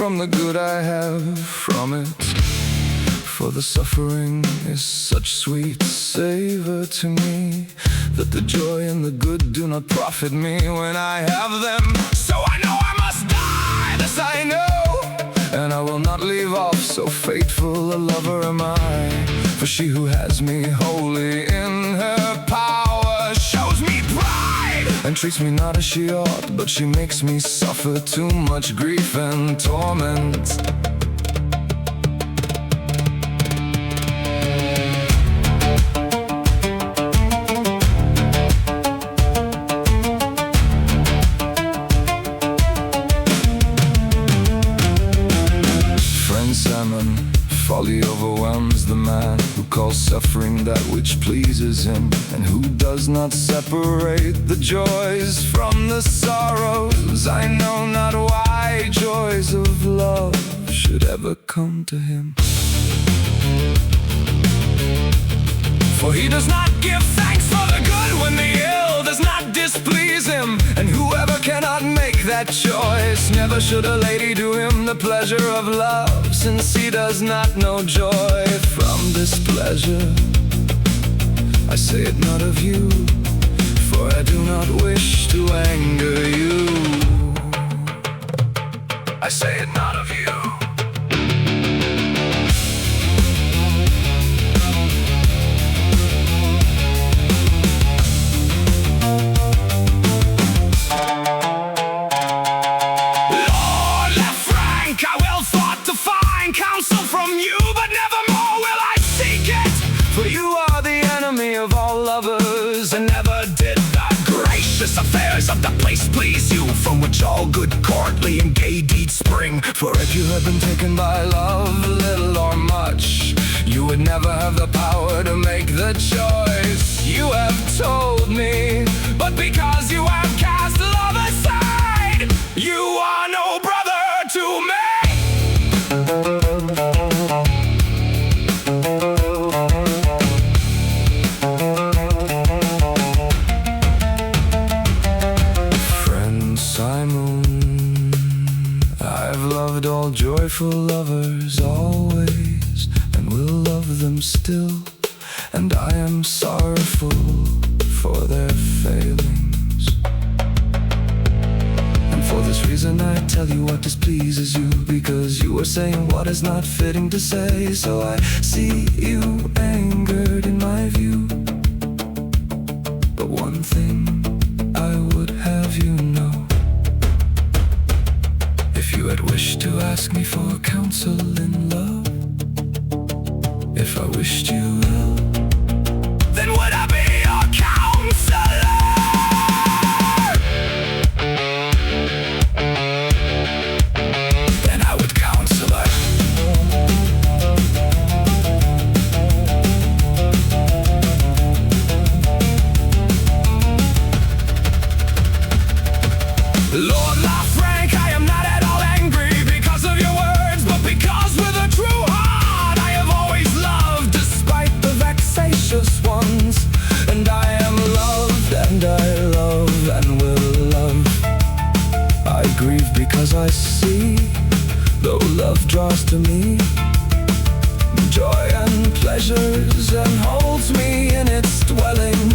from the good I have from it. For the suffering is such sweet savor to me, that the joy and the good do not profit me when I have them. So I know I must die, this I know, and I will not leave off, so faithful a lover am I. For she who has me wholly in her power shows me pride, and treats me not as she ought, but she makes me suffer too much grief and torment. Folly overwhelms the man who calls suffering that which pleases him, and who does not separate the joys from the sorrows. I know not why joys of love should ever come to him. For he does not give thanks for the good when the ill does not displease him, and whoever cannot make that choice, never should a lady do him the pleasure of love, since he does not know joy from displeasure. I say it not of you, for I do not wish to anger you. I say it not of you. Counsel from you, but nevermore will I seek it. For you are the enemy of all lovers, and never did the gracious affairs of the place please you, from which all good courtly and gay deeds spring. For if you had been taken by love, little or much, you would never have the power to make the choice you have told me. But because you have cast love aside, you are no brother to me. Loved all joyful lovers always, and will love them still, and I am sorrowful for their failings. And for this reason I tell you what displeases you, because you are saying what is not fitting to say. So I see you angered in my view, but one thing I would have you know: if you had wished to ask me for counsel in love, if I wished you well, then would I be your counselor? Then I would counsel her. Lord Lafranc, I am not at all angry because of your words, but because with a true heart I have always loved, despite the vexatious ones. And I am loved, and I love, and will love. I grieve because I see, though love draws to me joy and pleasures, and holds me in its dwelling.